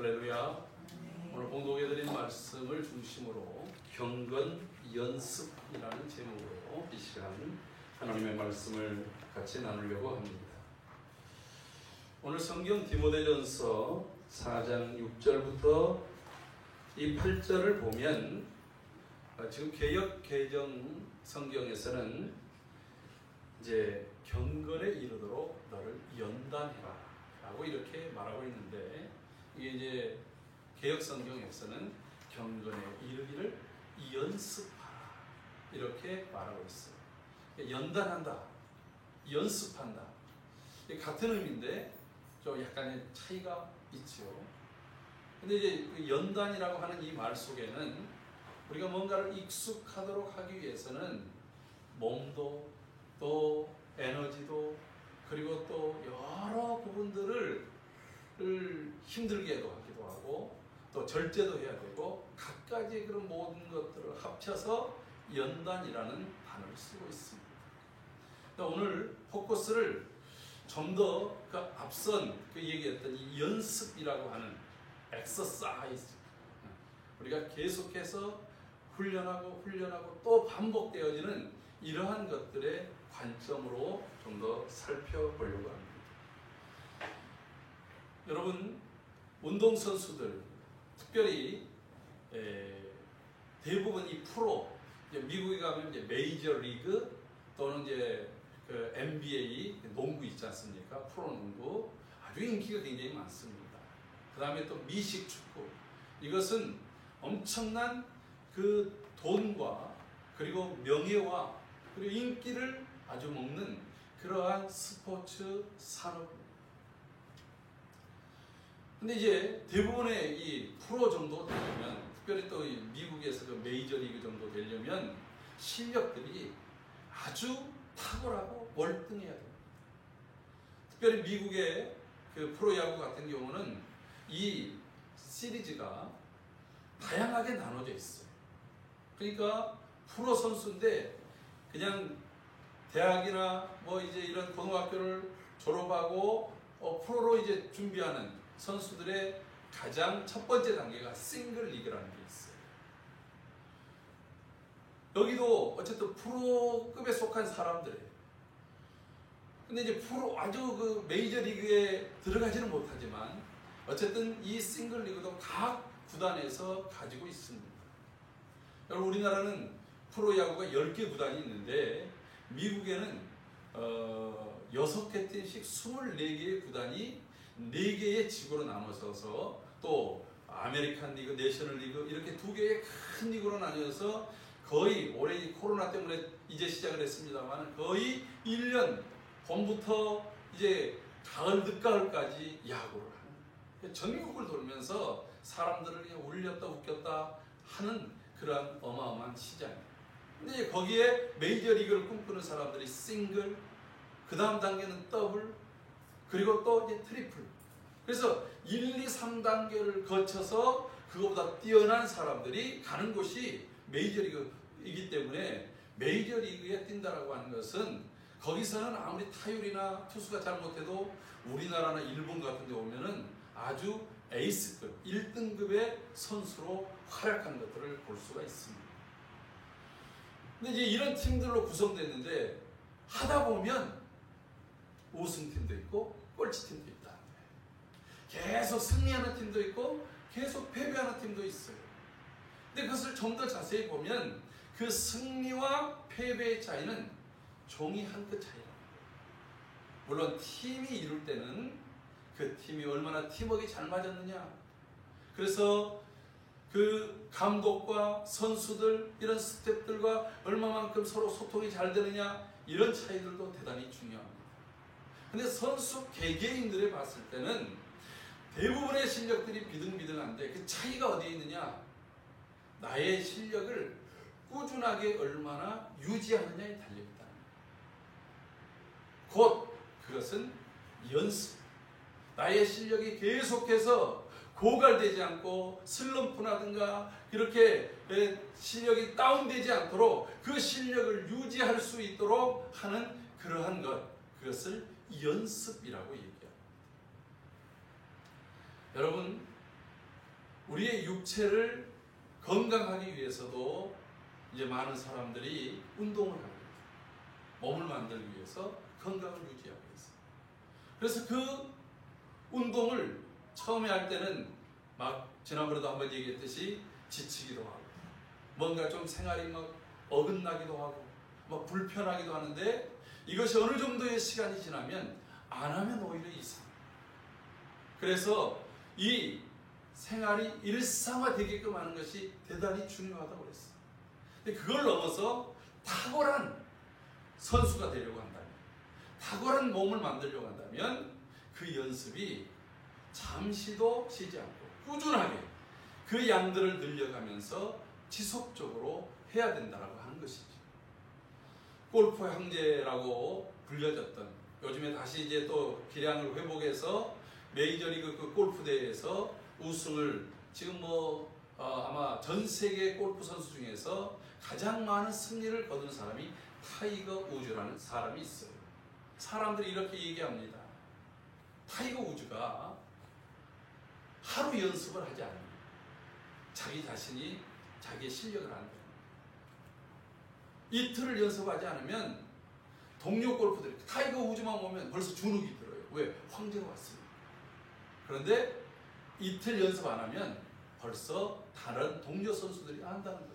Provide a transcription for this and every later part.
할렐루야. 오늘 봉독해드린 말씀을 중심으로 경건 연습이라는 제목으로 이 시간 하나님의 말씀을 같이 나누려고 합니다. 오늘 성경 디모데전서 4장 6절부터 이 8절을 보면 지금 개역 개정 성경에서는 이제 경건에 이르도록 너를 연단해라 라고 이렇게 말하고 있는데, 이게 이제 개역 성경에서는 경건에 이르기를 연습하라 이렇게 말하고 있어요. 연단한다, 연습한다, 같은 의미인데 좀 약간의 차이가 있죠. 근데 이제 그 연단이라고 하는 이 말 속에는 우리가 뭔가를 익숙하도록 하기 위해서는 몸도 또 에너지도 그리고 또 여러 부분들을 힘들게도 하기도 하고 또 절제도 해야 되고 각가지 그런 모든 것들을 합쳐서 연단이라는 단어를 쓰고 있습니다. 오늘 포커스를 좀 더 그 앞선 그 얘기했던 이 연습이라고 하는 exercise, 우리가 계속해서 훈련하고 또 반복되어지는 이러한 것들의 관점으로 좀 더 살펴보려고 합니다. 여러분, 운동선수들, 특별히 대부분 이 프로, 미국에 가면 이제 메이저 리그 또는 이제 그 NBA 농구 있지 않습니까? 프로농구 아주 인기가 굉장히 많습니다. 그 다음에 또 미식 축구, 이것은 엄청난 그 돈과 그리고 명예와 그리고 인기를 아주 먹는 그러한 스포츠 산업입니다. 근데 이제 대부분의 이 프로 정도 되려면, 특별히 또 미국에서 그 메이저리그 정도 되려면 실력들이 아주 탁월하고 월등해야 됩니다. 특별히 미국의 그 프로야구 같은 경우는 이 시리즈가 다양하게 나눠져 있어요. 그러니까 프로 선수인데 그냥 대학이나 뭐 이제 이런 고등학교를 졸업하고 프로로 이제 준비하는 선수들의 가장 첫 번째 단계가 싱글 리그라는 게 있어요. 여기도 어쨌든 프로급에 속한 사람들이에요. 근데 이제 프로 아주 그 메이저 리그에 들어가지는 못하지만 어쨌든 이 싱글 리그도 각 구단에서 가지고 있습니다. 여러분, 우리나라는 프로야구가 10개 구단이 있는데 미국에는 6개 팀씩 24개의 구단이 4개의 지구로 나눠져서 또 아메리칸 리그, 내셔널 리그 이렇게 2개의 큰 리그로 나뉘어서 거의 올해 코로나 때문에 이제 시작을 했습니다만 거의 1년 봄부터 이제 가을, 늦가을까지 야구를 하는, 전국을 돌면서 사람들을 울렸다 웃겼다 하는 그러한 어마어마한 시장입니다. 근데 거기에 메이저리그를 꿈꾸는 사람들이 싱글, 그 다음 단계는 더블, 그리고 또 이제 트리플. 그래서 1, 2, 3단계를 거쳐서 그거보다 뛰어난 사람들이 가는 곳이 메이저리그이기 때문에 메이저리그에 뛴다라고 하는 것은 거기서는 아무리 타율이나 투수가 잘못해도 우리나라나 일본 같은 데 오면은 아주 에이스급, 1등급의 선수로 활약한 것들을 볼 수가 있습니다. 근데 이제 이런 팀들로 구성됐는데 하다 보면 우승팀도 있고 꼴찌팀도 있다. 계속 승리하는 팀도 있고 계속 패배하는 팀도 있어요. 근데 그것을 좀 더 자세히 보면 그 승리와 패배의 차이는 종이 한 끗 차이랍니다. 물론 팀이 이룰 때는 그 팀이 얼마나 팀워크가 잘 맞았느냐, 그래서 그 감독과 선수들 이런 스태프들과 얼마만큼 서로 소통이 잘 되느냐, 이런 차이들도 대단히 중요합니다. 근데 선수 개개인들을 봤을 때는 대부분의 실력들이 비등비등한데 그 차이가 어디에 있느냐, 나의 실력을 꾸준하게 얼마나 유지하느냐에 달려있다. 곧 그것은 연습, 나의 실력이 계속해서 고갈되지 않고 슬럼프라든가 이렇게 실력이 다운되지 않도록 그 실력을 유지할 수 있도록 하는 그러한 것, 그것을 연습이라고 얘기합니다. 여러분, 우리의 육체를 건강하기 위해서도 이제 많은 사람들이 운동을 하고 있어요. 몸을 만들기 위해서, 건강을 유지하기 위해서. 그래서 그 운동을 처음에 할 때는 막 지난번에도 한번 얘기했듯이 지치기도 하고 뭔가 좀 생활이 막 어긋나기도 하고 막 불편하기도 하는데, 이것이 어느 정도의 시간이 지나면 안 하면 오히려 이상. 그래서 이 생활이 일상화되게끔 하는 것이 대단히 중요하다고 그랬어요. 근데 그걸 넘어서 탁월한 선수가 되려고 한다면, 탁월한 몸을 만들려고 한다면 그 연습이 잠시도 쉬지 않고 꾸준하게 그 양들을 늘려가면서 지속적으로 해야 된다고 하는 것이죠. 골프 형제라고 불려졌던, 요즘에 다시 이제 또 기량을 회복해서 메이저리그 그 골프 대회에서 우승을 지금 아마 전 세계 골프 선수 중에서 가장 많은 승리를 거둔 사람이 타이거 우즈라는 사람이 있어요. 사람들이 이렇게 얘기합니다. 타이거 우즈가 하루 연습을 하지 않으면 자기 자신이 자기의 실력을 안다. 이틀을 연습하지 않으면 동료 골프들이 타이거 우즈만 보면 벌써 주눅이 들어요. 왜? 황제가 왔으니까. 그런데 이틀 연습 안 하면 벌써 다른 동료 선수들이 안다는 거예요.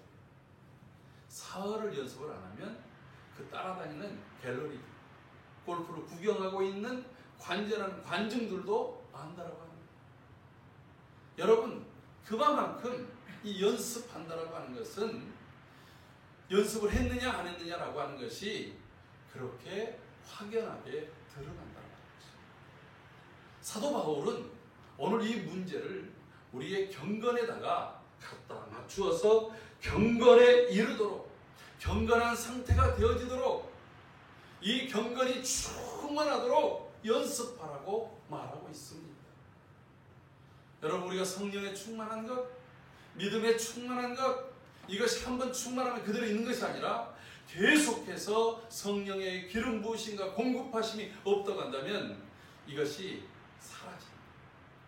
사흘을 연습을 안 하면 그 따라다니는 갤러리, 골프를 구경하고 있는 관전하는 관중들도 안다라고 하는 거예요. 여러분, 그만큼 이 연습한다라고 하는 것은 연습을 했느냐 안 했느냐라고 하는 것이 그렇게 확연하게 드러난다는 거죠. 사도 바울은 오늘 이 문제를 우리의 경건에다가 갖다 맞추어서 경건에 이르도록, 경건한 상태가 되어지도록, 이 경건이 충만하도록 연습하라고 말하고 있습니다. 여러분, 우리가 성령에 충만한 것, 믿음에 충만한 것, 이것이 한번 충만하면 그대로 있는 것이 아니라 계속해서 성령의 기름 부으심과 공급하심이 없다고 한다면 이것이 사라집니다.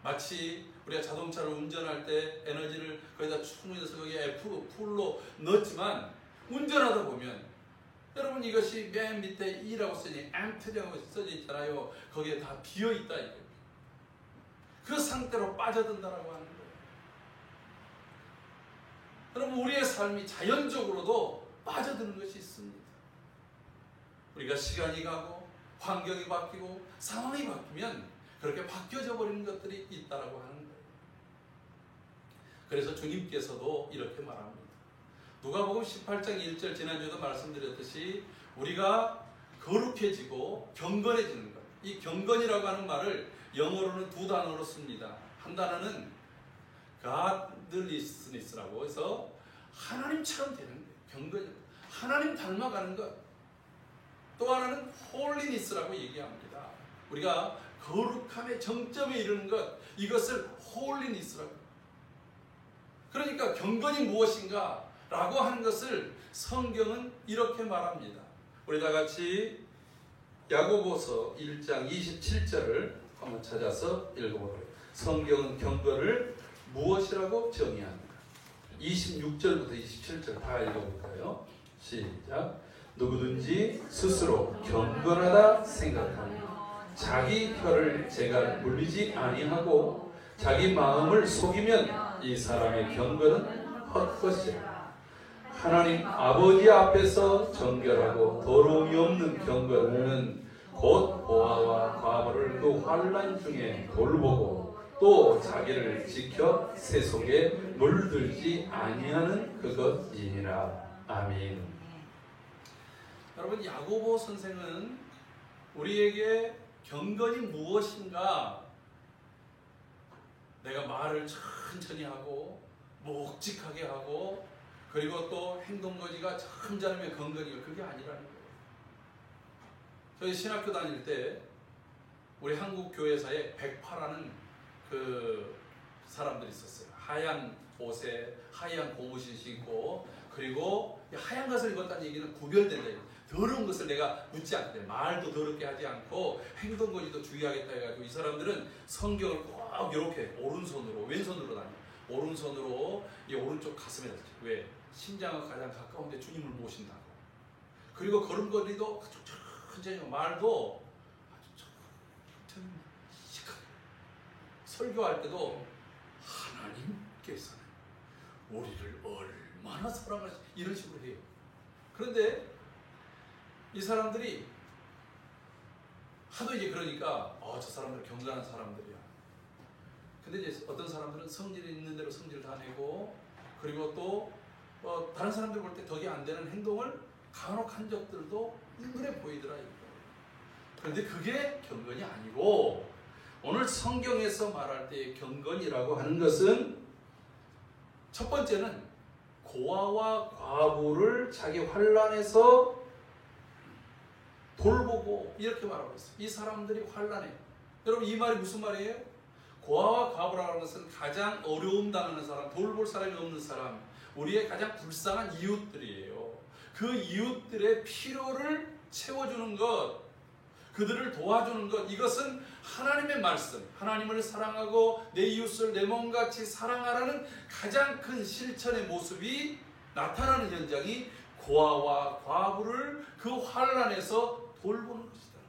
마치 우리가 자동차를 운전할 때 에너지를 거기다 충분히 넣어서 거기에 풀로 넣었지만 운전하다 보면 여러분 이것이 맨 밑에 E라고 써있니 empty라고 써져 있잖아요. 거기에 다 비어있다 이거예요. 그 상태로 빠져든다라고 하는 거예요. 여러분, 우리의 삶이 자연적으로도 빠져드는 것이 있습니다. 우리가 시간이 가고 환경이 바뀌고 상황이 바뀌면 그렇게 바뀌어져 버리는 것들이 있다라고 하는 거예요. 그래서 주님께서도 이렇게 말합니다. 누가복음 18장 1절, 지난주에도 말씀드렸듯이 우리가 거룩해지고 경건해지는 것, 이 경건이라고 하는 말을 영어로는 두 단어로 씁니다. 한 단어는 godliness라고 해서 하나님처럼 되는 거예요. 경건이 하나님 닮아가는 것. 또 하나는 holiness라고 얘기합니다. 우리가 거룩함의 정점에 이르는 것, 이것을 holiness라고. 그러니까 경건이 무엇인가 라고 하는 것을 성경은 이렇게 말합니다. 우리 다 같이 야고보서 1장 27절을 한번 찾아서 읽어보도록. 성경은 경건을 무엇이라고 정의하는가? 26절부터 27절 다 읽어볼까요? 시작. 누구든지 스스로 경건하다 생각하며 자기 혀를 제가 물리지 아니하고 자기 마음을 속이면 이 사람의 경건은 헛것이라. 하나님 아버지 앞에서 정결하고 더러움이 없는 경건은 곧 보아와 과부를 그 환난 중에 돌보고 또 자기를 지켜 세속에 물들지 아니하는 그것이니라. 아멘. 여러분, 야고보 선생은 우리에게 경건이 무엇인가, 내가 말을 천천히 하고 묵직하게 하고 그리고 또 행동거지가 점잖으면 건건이고, 그게 아니라는 거예요. 저희 신학교 다닐 때 우리 한국 교회사에 백파라는 그 사람들이 있었어요. 하얀 옷에 하얀 고무신 신고, 그리고 하얀 것을 입었다는 얘기는 구별된다. 더러운 것을 내가 묻지 않게 돼. 말도 더럽게 하지 않고 행동거지도 주의하겠다 해가지고 이 사람들은 성경을 꼭 이렇게 오른손으로 왼손으로 다녀. 오른손으로 이 오른쪽 가슴에 닿지. 왜? 심장과 가장 가까운데 주님을 모신다고. 그리고 걸음걸이도 아주 천천히, 말도 아주 천천히 시크하게. 설교할 때도 하나님께서는 우리를 얼마나 사랑하시, 이런 식으로 해요. 그런데 이 사람들이 하도 이제 그러니까 저 사람들 경건한 사람들이야. 근데 이제 어떤 사람들은 성질이 있는 대로 성질을 다 내고, 그리고 또 다른 사람들 볼 때 덕이 안 되는 행동을 간혹 한 적들도 은근해 보이더라. 그런데 그게 경건이 아니고, 오늘 성경에서 말할 때 경건이라고 하는 것은 첫 번째는 고아와 과부를 자기 환난에서 돌보고, 이렇게 말하고 있어요. 이 사람들이 환난해. 여러분, 이 말이 무슨 말이에요? 고아와 과부라는 것은 가장 어려움 당하는 사람, 돌볼 사람이 없는 사람, 우리의 가장 불쌍한 이웃들이에요. 그 이웃들의 필요를 채워주는 것, 그들을 도와주는 것, 이것은 하나님의 말씀, 하나님을 사랑하고 내 이웃을 내 몸같이 사랑하라는 가장 큰 실천의 모습이 나타나는 현장이 고아와 과부를 그 환난에서 돌보는 것이다.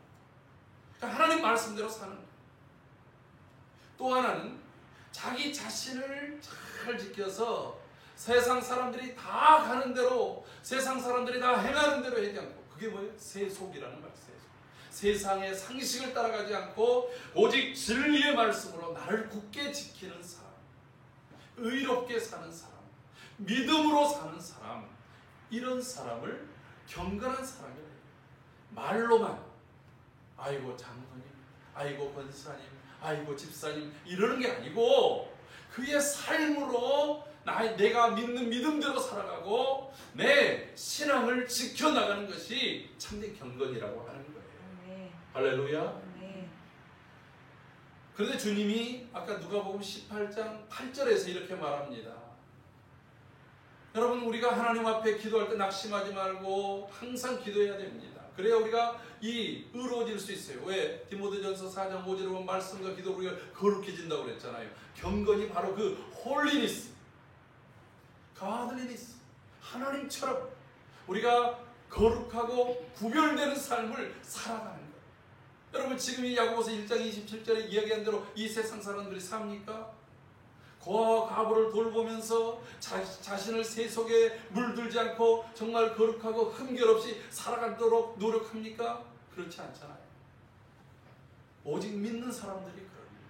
그러니까 하나님 말씀대로 사는 것. 또 하나는 자기 자신을 잘 지켜서 세상 사람들이 다 가는 대로, 세상 사람들이 다 행하는 대로 하지 않고, 그게 뭐예요? 세속이라는 말, 세속. 세상의 상식을 따라가지 않고 오직 진리의 말씀으로 나를 굳게 지키는 사람, 의롭게 사는 사람, 믿음으로 사는 사람, 이런 사람을 경건한 사람이라 해요. 말로만 아이고 장로님, 아이고 권사님, 아이고 집사님 이러는 게 아니고 그의 삶으로 내가 믿는 믿음대로 살아가고 내 신앙을 지켜나가는 것이 참된 경건이라고 하는 거예요. 네. 할렐루야. 네. 그런데 주님이 아까 누가복음 18장 8절에서 이렇게 말합니다. 여러분, 우리가 하나님 앞에 기도할 때 낙심하지 말고 항상 기도해야 됩니다. 그래야 우리가 의로워질 수 있어요. 왜? 디모데전서 4장 5절에 보면 말씀과 기도로 우리가 거룩해진다고 그랬잖아요. 경건이 바로 그 홀리니스, 가들리니스, 하나님처럼 우리가 거룩하고 구별되는 삶을 살아가는 거예요. 여러분, 지금 이 야고보서 1장 27절에 이야기한 대로 이 세상 사람들이 삽니까? 고아와 과부를 돌보면서 자신을 세속에 물들지 않고 정말 거룩하고 흠결 없이 살아가도록 노력합니까? 그렇지 않잖아요. 오직 믿는 사람들이 그런 거예요.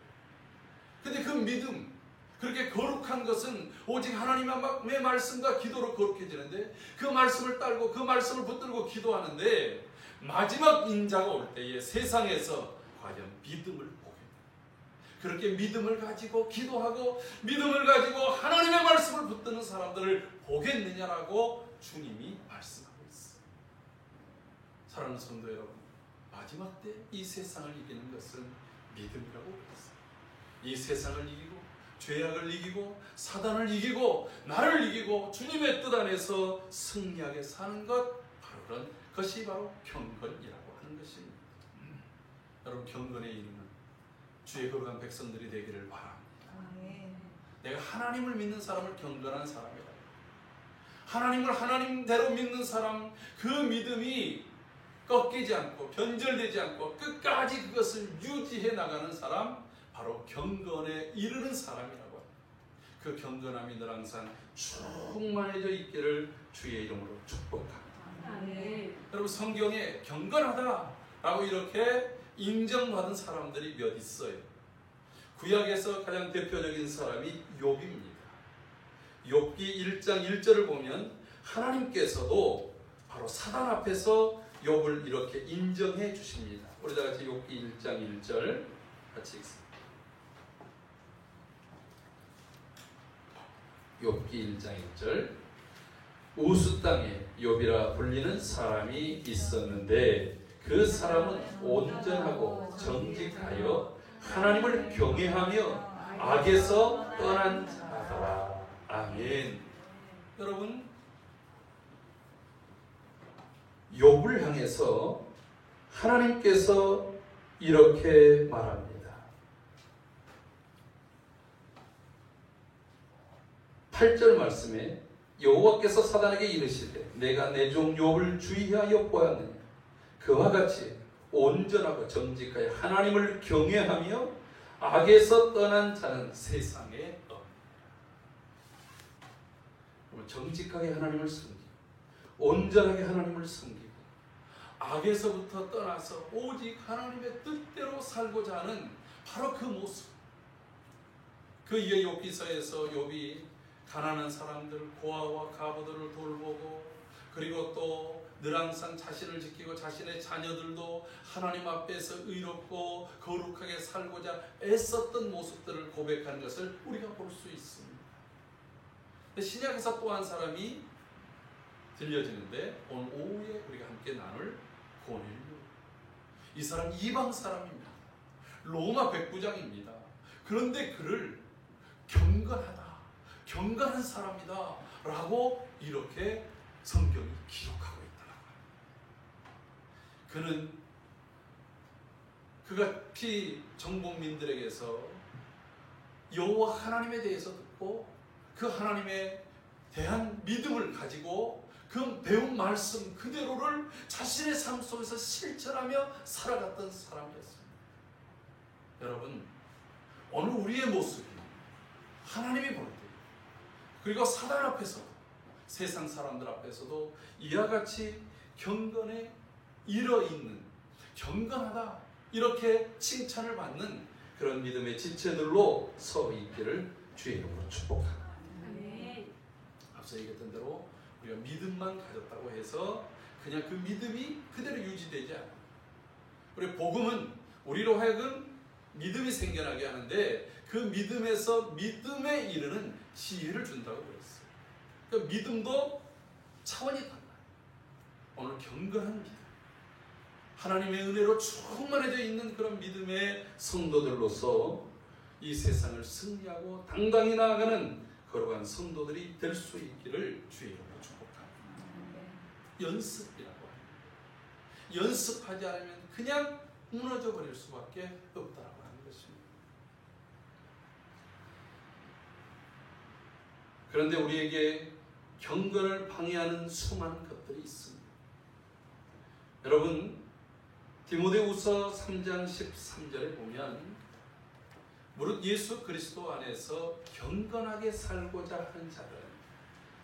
근데 그 믿음, 그렇게 거룩한 것은 오직 하나님의 말씀과 기도로 거룩해지는데, 그 말씀을 따르고 그 말씀을 붙들고 기도하는데 마지막 인자가 올 때에 세상에서 과연 믿음을 보게, 그렇게 믿음을 가지고 기도하고 믿음을 가지고 하나님의 말씀을 붙드는 사람들을 보겠느냐라고 주님이 말씀하고 있어요. 사랑하는 성도 여러분, 마지막 때 이 세상을 이기는 것은 믿음이라고 그랬어요. 이 세상을 이기고 죄악을 이기고 사단을 이기고 나를 이기고 주님의 뜻 안에서 승리하게 사는 것, 바로 그런 것이 바로 경건이라고 하는 것입니다. 여러분, 경건에 이르는 주의 거룩한 백성들이 되기를 바랍니다. 내가 하나님을 믿는 사람을 경건한 사람이다. 하나님을 하나님대로 믿는 사람, 그 믿음이 꺾이지 않고 변절되지 않고 끝까지 그것을 유지해 나가는 사람, 바로 경건에 이르는 사람이라고 합니다. 그 경건함이 늘 항상 충만해져 있기를 주의 이름으로 축복합니다. 네. 여러분, 성경에 경건하다라고 이렇게 인정받은 사람들이 몇 있어요. 구약에서 가장 대표적인 사람이 욥입니다. 욥기 1장 1절을 보면 하나님께서도 바로 사단 앞에서 욥을 이렇게 인정해 주십니다. 우리 다 같이 욥기 1장 1절 같이 읽습니다. 욥기 1장 1절. 우스 땅에 욥이라 불리는 사람이 있었는데 그 사람은 온전하고 정직하여 하나님을 경외하며 악에서 떠난 자더라. 아멘. 여러분, 욥을 향해서 하나님께서 이렇게 말합니다. 8절 말씀에 여호와께서 사단에게 이르시되 내가 내 종 욥을 주의하여 보았느냐. 그와 같이 온전하고 정직하여 하나님을 경외하며 악에서 떠난 자는 세상에 없느니라. 정직하게 하나님을 섬기고 온전하게 하나님을 섬기고 악에서부터 떠나서 오직 하나님의 뜻대로 살고자 하는 바로 그 모습. 그 이에 욥기서에서 욥이 가난한 사람들, 고아와 가부들을 돌보고 그리고 또 늘 항상 자신을 지키고 자신의 자녀들도 하나님 앞에서 의롭고 거룩하게 살고자 애썼던 모습들을 고백하는 것을 우리가 볼 수 있습니다. 신약에서 또 한 사람이 들려지는데 오늘 오후에 우리가 함께 나눌 고넬료. 이 사람 이방 사람입니다. 로마 백부장입니다. 그런데 그를 경건한 사람이다 라고 이렇게 성경이 기록하고 있더라고요. 그가 피정복민들에게서 여호와 하나님에 대해서 듣고 그 하나님에 대한 믿음을 가지고 그 배운 말씀 그대로를 자신의 삶 속에서 실천하며 살아갔던 사람이었습니다. 여러분, 오늘 우리의 모습이 하나님이 볼 때 그리고 사단 앞에서도 세상 사람들 앞에서도 이와 같이 경건에 일어있는 경건하다 이렇게 칭찬을 받는 그런 믿음의 지체들로 서 있기를 주의 이름으로 축복합니다. 앞서 얘기했던 대로 우리가 믿음만 가졌다고 해서 그냥 그 믿음이 그대로 유지되지 않아요. 우리 복음은 우리로 하여금 믿음이 생겨나게 하는데 그 믿음에서 믿음에 이르는 지혜를 준다고 그랬어요. 그 믿음도 차원이 달라요. 오늘 경건한 믿음, 하나님의 은혜로 충만해져 있는 그런 믿음의 성도들로서 이 세상을 승리하고 당당히 나아가는 거룩한 성도들이 될 수 있기를 주의 이름으로 축복합니다. 연습이라고 합니다. 연습하지 않으면 그냥 무너져 버릴 수밖에 없다라고 하는 것입니다. 그런데 우리에게 경건을 방해하는 수많은 것들이 있습니다. 여러분, 디모데후서 3장 13절에 보면 무릇 예수 그리스도 안에서 경건하게 살고자 하는 자는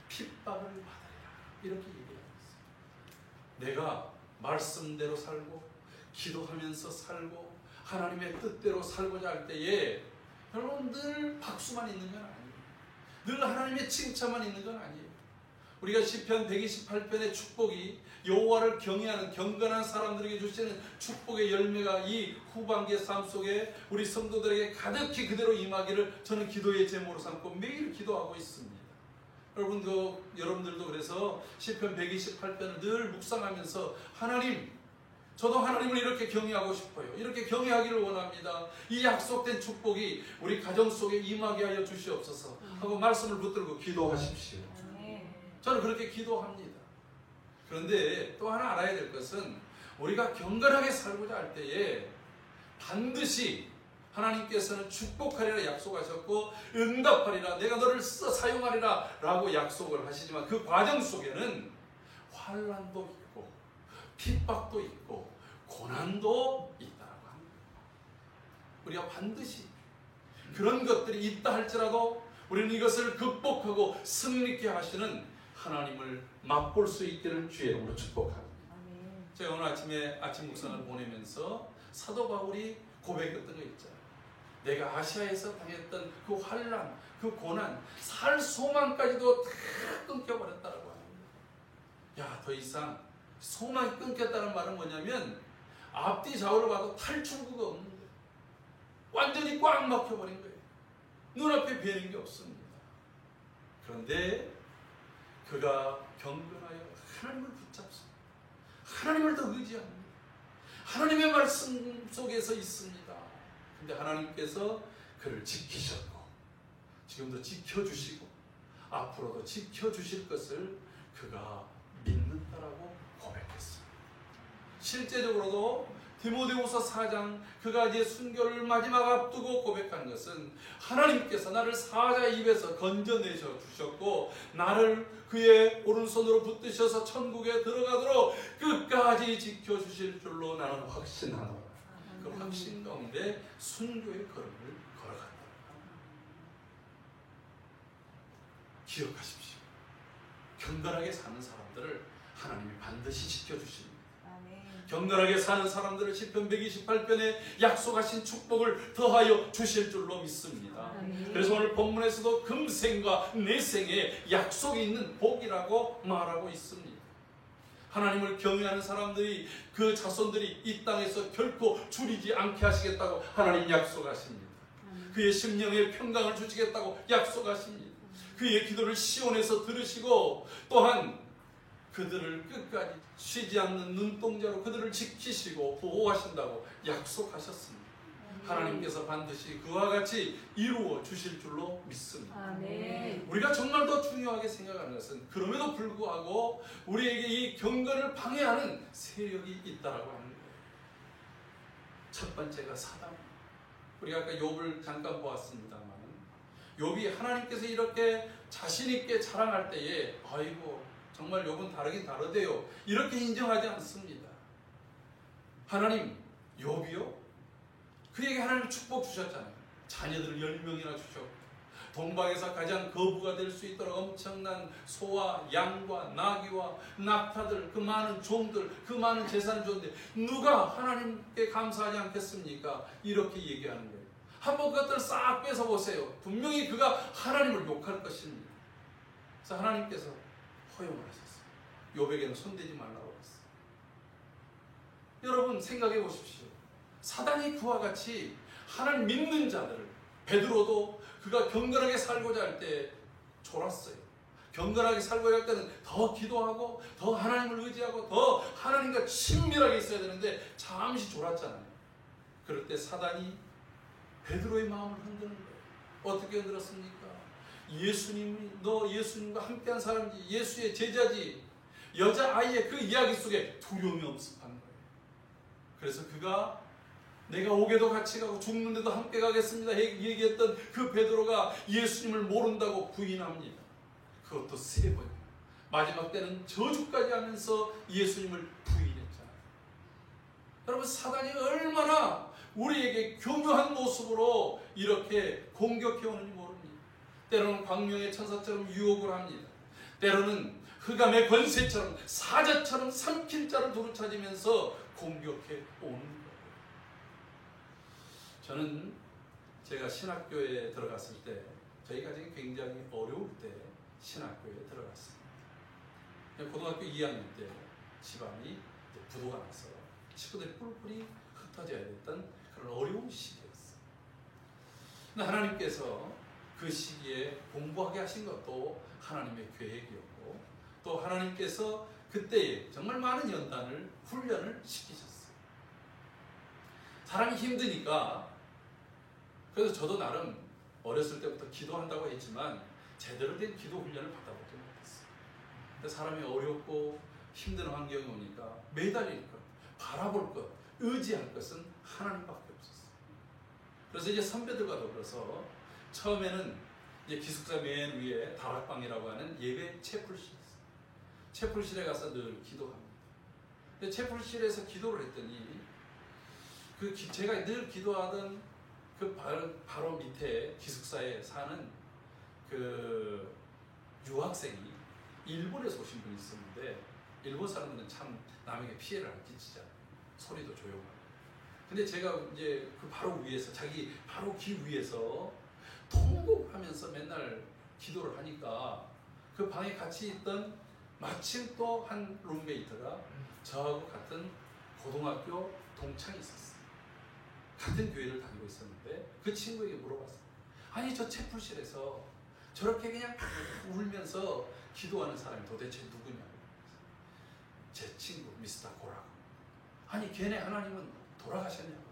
핍박을 받으리라 이렇게 얘기하고 있습니다. 내가 말씀대로 살고 기도하면서 살고 하나님의 뜻대로 살고자 할 때에 여러분 늘 박수만 있는 건 아니에요. 늘 하나님의 칭찬만 있는 건 아니에요. 우리가 시편 128편의 축복이 여호와를 경외하는 경건한 사람들에게 주시는 축복의 열매가 이 후반기의 삶 속에 우리 성도들에게 가득히 그대로 임하기를 저는 기도의 제목으로 삼고 매일 기도하고 있습니다. 여러분들도 그래서 시편 128편을 늘 묵상하면서 하나님, 저도 하나님을 이렇게 경외하고 싶어요. 이렇게 경외하기를 원합니다. 이 약속된 축복이 우리 가정 속에 임하게 하여 주시옵소서 하고 말씀을 붙들고 기도하십시오. 저는 그렇게 기도합니다. 그런데 또 하나 알아야 될 것은 우리가 경건하게 살고자 할 때에 반드시 하나님께서는 축복하리라 약속하셨고 응답하리라, 내가 너를 사용하리라 라고 약속을 하시지만 그 과정 속에는 환난도 있고 핍박도 있고 고난도 있다고 합니다. 우리가 반드시 그런 것들이 있다 할지라도 우리는 이것을 극복하고 승리케 하시는 하나님을 맛볼 수 있기를 주의 이름으로 축복합니다. 제가 오늘 아침에 아침 묵상을 보내면서 사도 바울이 고백했던 거 있잖아요. 내가 아시아에서 당했던 그 환난, 그 고난, 살 소망까지도 다 끊겨버렸다라고 합니다. 야, 더 이상 소망이 끊겼다는 말은 뭐냐면 앞뒤 좌우로 봐도 탈출구가 없는 거예요. 완전히 꽉 막혀버린 거예요. 눈앞에 비는 게 없습니다. 그런데 그가 경건하여 하나님을 붙잡습니다. 하나님을 더 의지합니다. 하나님의 말씀 속에서 있습니다. 근데 하나님께서 그를 지키셨고 지금도 지켜주시고 앞으로도 지켜주실 것을 그가 믿는다라고 고백했습니다. 실제적으로도 디모데후서 4장 그가 이제 순교를 마지막 앞두고 고백한 것은 하나님께서 나를 사자의 입에서 건져내셔 주셨고 나를 그의 오른손으로 붙드셔서 천국에 들어가도록 끝까지 지켜주실 줄로 나는 확신하노라. 그 확신 가운데 순교의 걸음을 걸어간다. 기억하십시오. 경건하게 사는 사람들을 하나님이 반드시 지켜주십니다. 경건하게 사는 사람들을 시편 128편에 약속하신 축복을 더하여 주실 줄로 믿습니다. 그래서 오늘 본문에서도 금생과 내생에 약속이 있는 복이라고 말하고 있습니다. 하나님을 경외하는 사람들이 그 자손들이 이 땅에서 결코 줄이지 않게 하시겠다고 하나님 약속하십니다. 그의 심령에 평강을 주시겠다고 약속하십니다. 그의 기도를 시온에서 들으시고 또한 그들을 끝까지 쉬지 않는 눈동자로 그들을 지키시고 보호하신다고 약속하셨습니다. 하나님께서 반드시 그와 같이 이루어 주실 줄로 믿습니다. 아멘. 우리가 정말 더 중요하게 생각하는 것은 그럼에도 불구하고 우리에게 이 경건을 방해하는 세력이 있다라고 하는 거예요. 첫 번째가 사단. 우리가 아까 욥을 잠깐 보았습니다만 욥이 하나님께서 이렇게 자신 있게 자랑할 때에 아이고 정말 욥은 다르긴 다르대요. 이렇게 인정하지 않습니다. 하나님, 욥이요? 그에게 하나님 축복 주셨잖아요. 자녀들을 10명이나 주셨고 동방에서 가장 거부가 될 수 있도록 엄청난 소와 양과 나귀와 낙타들, 그 많은 종들, 그 많은 재산을 줬는데 누가 하나님께 감사하지 않겠습니까? 이렇게 얘기하는 거예요. 한번 그것들을 싹 뺏어보세요. 분명히 그가 하나님을 욕할 것입니다. 그래서 하나님께서 허용을 하셨어요. 욥에게는 손대지 말라고 했어요. 여러분 생각해 보십시오. 사단이 그와 같이 하나님 믿는 자들을, 베드로도 그가 경건하게 살고자 할 때 졸았어요. 경건하게 살고자 할 때는 더 기도하고 더 하나님을 의지하고 더 하나님과 친밀하게 있어야 되는데 잠시 졸았잖아요. 그럴 때 사단이 베드로의 마음을 흔드는 거예요. 어떻게 흔들었습니까? 예수님이 너 예수님과 함께한 사람이지, 예수의 제자지, 여자아이의 그 이야기 속에 두려움이 엄습한 거예요. 그래서 그가 내가 옥에도 같이 가고 죽는데도 함께 가겠습니다 얘기했던 그 베드로가 예수님을 모른다고 부인합니다. 그것도 3번. 마지막 때는 저주까지 하면서 예수님을 부인했잖아요. 여러분 사단이 얼마나 우리에게 교묘한 모습으로 이렇게 공격해오는지 모릅니다. 때로는 광명의 천사처럼 유혹을 합니다. 때로는 흑암의 권세처럼 사자처럼 삼킬 자를 두루찾으면서 공격해 오는 거예요. 저는 제가 신학교에 들어갔을 때 저희 가정이 굉장히 어려울 때 신학교에 들어갔습니다. 고등학교 2학년 때 집안이 부도가 나서 친구들이 뿔뿔이 흩어져야 됐던 그런 어려운 시기였어요. 근데 하나님께서 그 시기에 공부하게 하신 것도 하나님의 계획이었고 또 하나님께서 그때에 정말 많은 연단을 훈련을 시키셨어요. 사람이 힘드니까 그래서 저도 나름 어렸을 때부터 기도한다고 했지만 제대로 된 기도 훈련을 받아보지 못했어요. 사람이 어렵고 힘든 환경이 오니까 매달릴 것, 바라볼 것, 의지할 것은 하나님밖에 없었어요. 그래서 이제 선배들과 더불어서 처음에는 이제 기숙사 맨 위에 다락방이라고 하는 예배 채플실이 있어요. 채플실에 가서 늘 기도합니다. 근데 채플실에서 기도를 했더니 제가 늘 기도하던 그 바로 밑에 기숙사에 사는 그 유학생이 일본에서 오신 분이 있었는데 일본 사람들은 참 남에게 피해를 안 끼치잖아요. 소리도 조용하고. 근데 제가 이제 그 바로 위에서 자기 바로 귀 위에서 통곡하면서 맨날 기도를 하니까 그 방에 같이 있던 마침 또 한 룸메이트가 저하고 같은 고등학교 동창이 있었어요. 같은 교회를 다니고 있었는데 그 친구에게 물어봤어요. 아니 저 채플실에서 저렇게 그냥 울면서 기도하는 사람이 도대체 누구냐고. 제 친구 미스터 고라고. 아니 걔네 하나님은 돌아가셨냐고.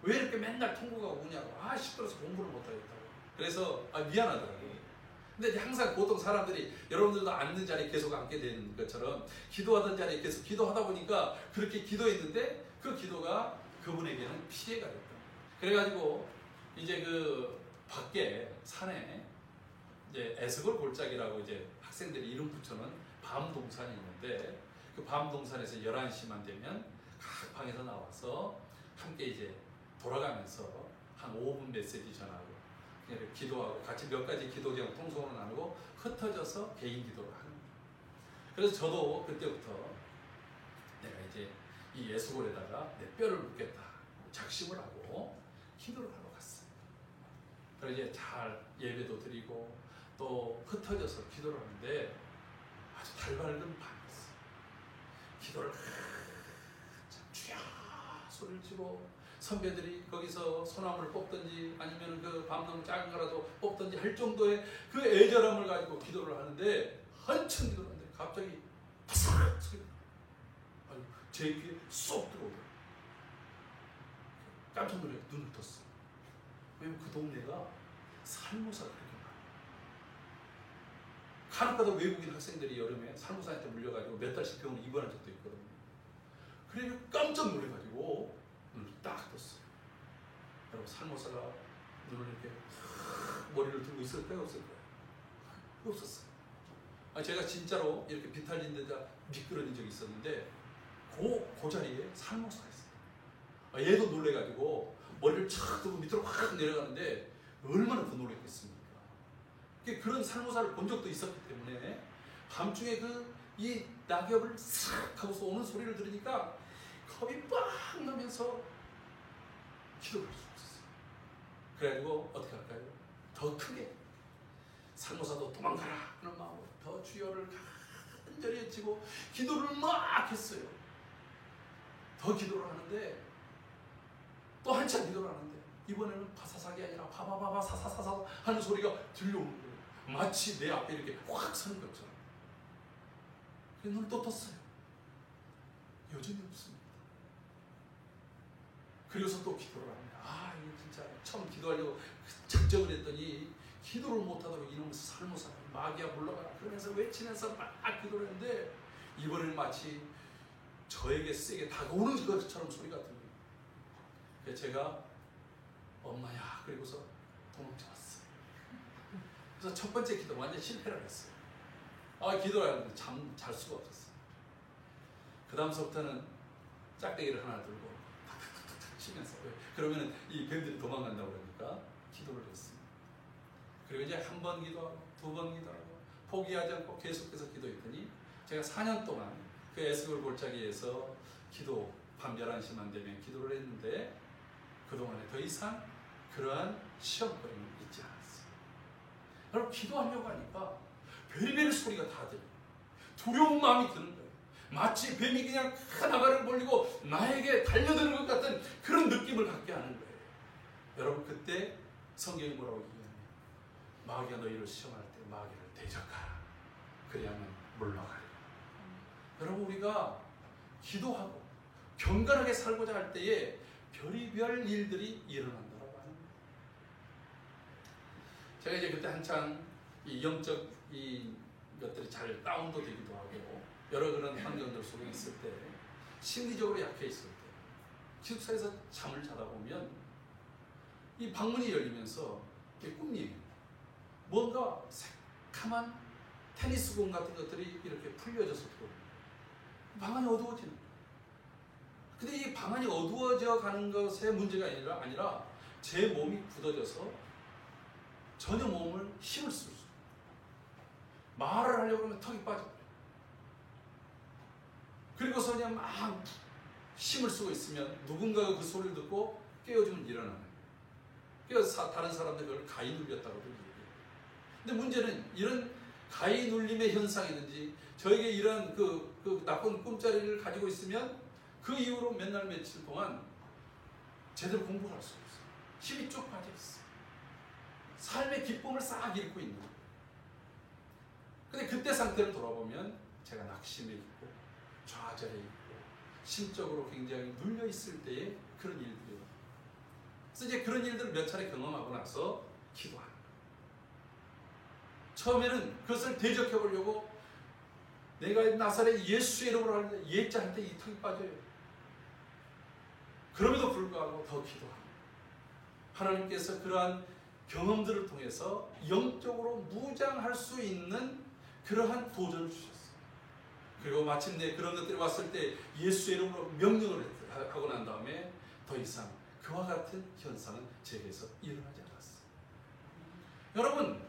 왜 이렇게 맨날 통곡하고 우냐고. 시끄러워서 공부를 못하겠다고. 그래서 미안하더라고요. 근데 이제 항상 보통 사람들이 여러분들도 앉는 자리에 계속 앉게 되는 것처럼 기도하던 자리에 계속 기도하다 보니까 그렇게 기도했는데 그 기도가 그분에게는 피해가 됐다. 그래가지고 이제 그 밖에 산에 이제 에스골 골짜기라고 이제 학생들이 이름 붙여놓은 밤동산이 있는데 그 밤동산에서 11시만 되면 각 방에서 나와서 함께 이제 돌아가면서 한 5분 메시지 전하고 기도하고 같이 몇 가지 기도 제목 통성으로 나누고 흩어져서 개인 기도를 하는 거예요. 그래서 저도 그때부터 내가 이제 이 예수골에다가 내 뼈를 묻겠다 작심을 하고 기도를 하러 갔어요. 그래서 이제 잘 예배도 드리고 또 흩어져서 기도를 하는데 아주 달밝은 밤이었어요. 기도를 주야 소리를 치고 선배들이 거기서 소나무를 뽑든지 아니면 그 밤나무 작은 거라도 뽑든지 할 정도의 그 애절함을 가지고 기도를 하는데 한참 기도를 하는데 갑자기 파삭 소리가 아니 제 귀에 쏙 들어오더라고요. 깜짝 놀래 눈을 떴어요. 왜냐면 그 동네가 살모사가 그렇게 많아요. 간혹가다 외국인 학생들이 여름에 살모사한테 물려가지고 몇 달씩 병원에 입원한 적도 있거든요. 그래서 깜짝 놀래가지고 눈을 딱 떴어요. 여러분 살모사가 눈을 이렇게 머리를 들고 있을 때가 없을 거예요. 없었어요. 제가 진짜로 이렇게 비탈진 데다 미끄러진 적이 있었는데 그 자리에 살모사가 있어요. 얘도 놀래가지고 머리를 착 들고 밑으로 확 내려가는데 얼마나 더 놀랬겠습니까? 그런 살모사를 본 적도 있었기 때문에 밤중에 이 낙엽을 싹 하고서 오는 소리를 들으니까 겁이 빡 나면서 기도를 할 수 없었어요. 그래가지고 어떻게 할까요? 더 크게 살모사도 도망가라 하는 마음으로 더 주여를 간절히 외치고 기도를 막 했어요. 더 기도를 하는데 또 한참 기도를 하는데 이번에는 바사삭이 아니라 바바바바 사사사사 하는 소리가 들려오는 거예요. 마치 내 앞에 이렇게 확 서는 것처럼. 그래서 눈을 또 떴어요. 여전히 없습니다. 그래서 또 기도를 합니다. 이게 진짜 처음 기도하려고 작정을 했더니 기도를 못하도록 이놈의 살모사 마귀야 물러가라 그러면서 외치면서 막 기도를 했는데 이번에는 마치 저에게 세게 다가오는 것처럼 소리가 들려요. 그래서 제가 엄마야 그리고서 도망쳐왔어요. 그래서 첫 번째 기도 완전 실패를 했어요. 기도를 하는데 잘 수가 없었어요. 그 다음서부터는 짝대기를 하나 들고 탁탁탁탁 치면서 그러면 이 뱀들이 도망간다고 그러니까 기도를 했습니다. 그리고 이제 한 번 기도하고 두 번 기도하고 포기하지 않고 계속해서 기도했더니 제가 4년 동안 그 에스골 골짜기에서 기도 밤 11시만 되면 기도를 했는데 그동안에 더 이상 그러한 시험거리는 있지 않았어요. 여러분 기도하려고 하니까 별의별 소리가 다 들려요. 두려운 마음이 드는 거예요. 마치 뱀이 그냥 나발을 벌리고 나에게 달려드는 것 같은 그런 느낌을 갖게 하는 거예요. 여러분 그때 성경이 뭐라고 얘기하냐면 마귀가 너희를 시험할 때 마귀를 대적하라. 그래야만 물러가리라. 여러분 우리가 기도하고 경건하게 살고자 할 때에 별의별 일들이 일어난다고 하는 거예요. 제가 이제 그때 한창 이 영적 이 것들이 잘 다운도 되기도 하고 여러 그런 환경들 속에 있을 때 심리적으로 약해 있을 때 기숙사에서 잠을 자다 보면 이 방문이 열리면서 꿈이 뭔가 새카만 테니스공 같은 것들이 이렇게 풀려져서 들어옵니다. 방안이 어두워지는 거예요. 근데 이 방안이 어두워져 가는 것의 문제가 아니라 제 몸이 굳어져서 전혀 몸을 힘을 쓸 수 없어요. 말을 하려고 하면 턱이 빠져버려요. 그리고서 그냥 막 힘을 쓰고 있으면 누군가가 그 소리를 듣고 깨워주면 일어나는 거예요. 그래서 다른 사람들이 그걸 가위 눌렸다고도 얘기해요. 근데 문제는 이런 가위 눌림의 현상이든지 저에게 이런 그 나쁜 꿈자리를 가지고 있으면 그 이후로 몇 날 며칠 동안 제대로 공부를 할 수가 없어요. 힘이 쭉 빠져 있어요. 삶의 기쁨을 싹 잃고 있는 거예요. 근데 그때 상태를 돌아보면 제가 낙심해 있고 좌절해 있고 심적으로 굉장히 눌려 있을 때의 그런 일들이에요. 그래서 이제 그런 일들을 몇 차례 경험하고 나서 기도하는 거예요. 처음에는 그것을 대적해 보려고 내가 나사렛 예수의 이름으로 하는데 예자 할 때 이 턱이 빠져요. 그럼에도 불구하고 더 기도하고 하나님께서 그러한 경험들을 통해서 영적으로 무장할 수 있는 그러한 도전을 주셨어요. 그리고 마침내 그런 것들이 왔을 때 예수의 이름으로 명령을 하고 난 다음에 더 이상 그와 같은 현상은 제게서 일어나지 않았어요. 여러분,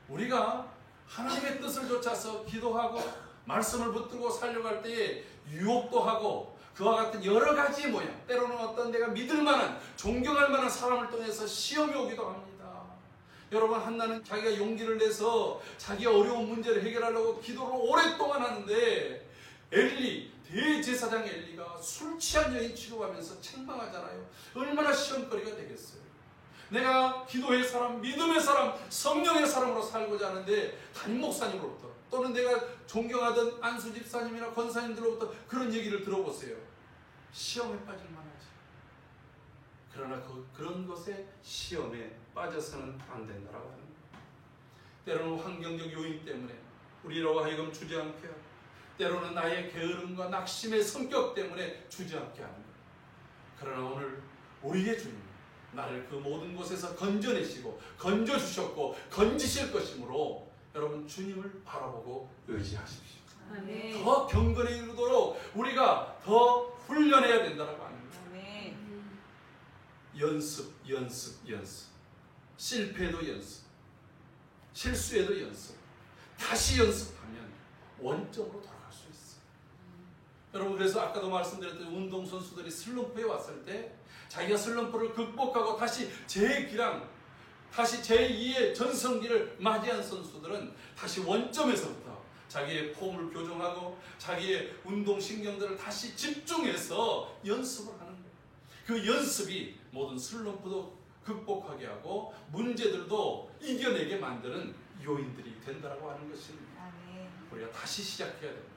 우리가 하나님의 뜻을 좇아서 기도하고 말씀을 붙들고 살려갈 때에 유혹도 하고 그와 같은 여러 가지 모양, 때로는 어떤 내가 믿을 만한, 존경할 만한 사람을 통해서 시험이 오기도 합니다. 여러분, 한나는 자기가 용기를 내서 자기의 어려운 문제를 해결하려고 기도를 오랫동안 하는데 엘리, 대제사장 엘리가 술 취한 여인 취급하면서 책망하잖아요. 얼마나 시험거리가 되겠어요. 내가 기도의 사람, 믿음의 사람, 성령의 사람으로 살고자 하는데 담임 목사님으로부터 또는 내가 존경하던 안수 집사님이나 권사님들로부터 그런 얘기를 들어보세요. 시험에 빠질 만하지. 그러나 그런 것에 시험에 빠져서는 안 된다라고 하는 거예요. 때로는 환경적 요인 때문에 우리로 하여금 주저앉게 하고 때로는 나의 게으름과 낙심의 성격 때문에 주저앉게 하는 거예요. 그러나 오늘 우리의 주님 나를 그 모든 곳에서 건져내시고 건져주셨고 건지실 것이므로 여러분 주님을 바라보고 의지하십시오. 아멘. 더 경건에 이르도록 우리가 더 훈련해야 된다고 합니다. 아멘. 연습. 실패도 연습. 실수에도 연습. 다시 연습하면 원점으로 돌아갈 수 있어요. 여러분, 그래서 아까도 말씀드렸던 운동선수들이 슬럼프에 왔을 때 자기가 슬럼프를 극복하고 다시 재기랑 다시 제2의 전성기를 맞이한 선수들은 다시 원점에서부터 자기의 폼을 교정하고 자기의 운동신경들을 다시 집중해서 연습을 하는 거예요. 그 연습이 모든 슬럼프도 극복하게 하고 문제들도 이겨내게 만드는 요인들이 된다고 하는 것입니다. 아멘. 우리가 다시 시작해야 됩니다.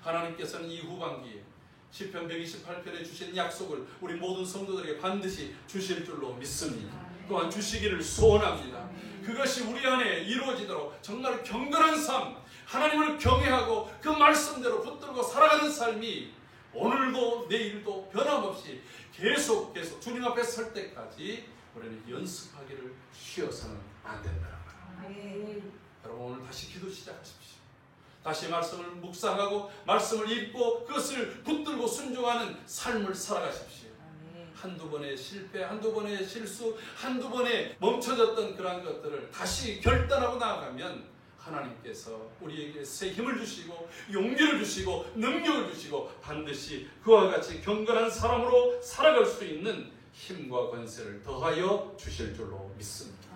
하나님께서는 이 후반기에 시편 128편에 주신 약속을 우리 모든 성도들에게 반드시 주실 줄로 믿습니다. 또한 주시기를 소원합니다. 그것이 우리 안에 이루어지도록 정말 경건한 삶, 하나님을 경외하고 그 말씀대로 붙들고 살아가는 삶이 오늘도 내일도 변함없이 계속 주님 앞에 설 때까지 우리는 연습하기를 쉬어서는 안 된다는 거예요. 여러분, 오늘 다시 기도 시작하십시오. 다시 말씀을 묵상하고 말씀을 읽고 그것을 붙들고 순종하는 삶을 살아가십시오. 한두 번의 실패, 한두 번의 실수, 한두 번의 멈춰졌던 그러한 것들을 다시 결단하고 나아가면 하나님께서 우리에게 새 힘을 주시고 용기를 주시고 능력을 주시고 반드시 그와 같이 경건한 사람으로 살아갈 수 있는 힘과 권세를 더하여 주실 줄로 믿습니다.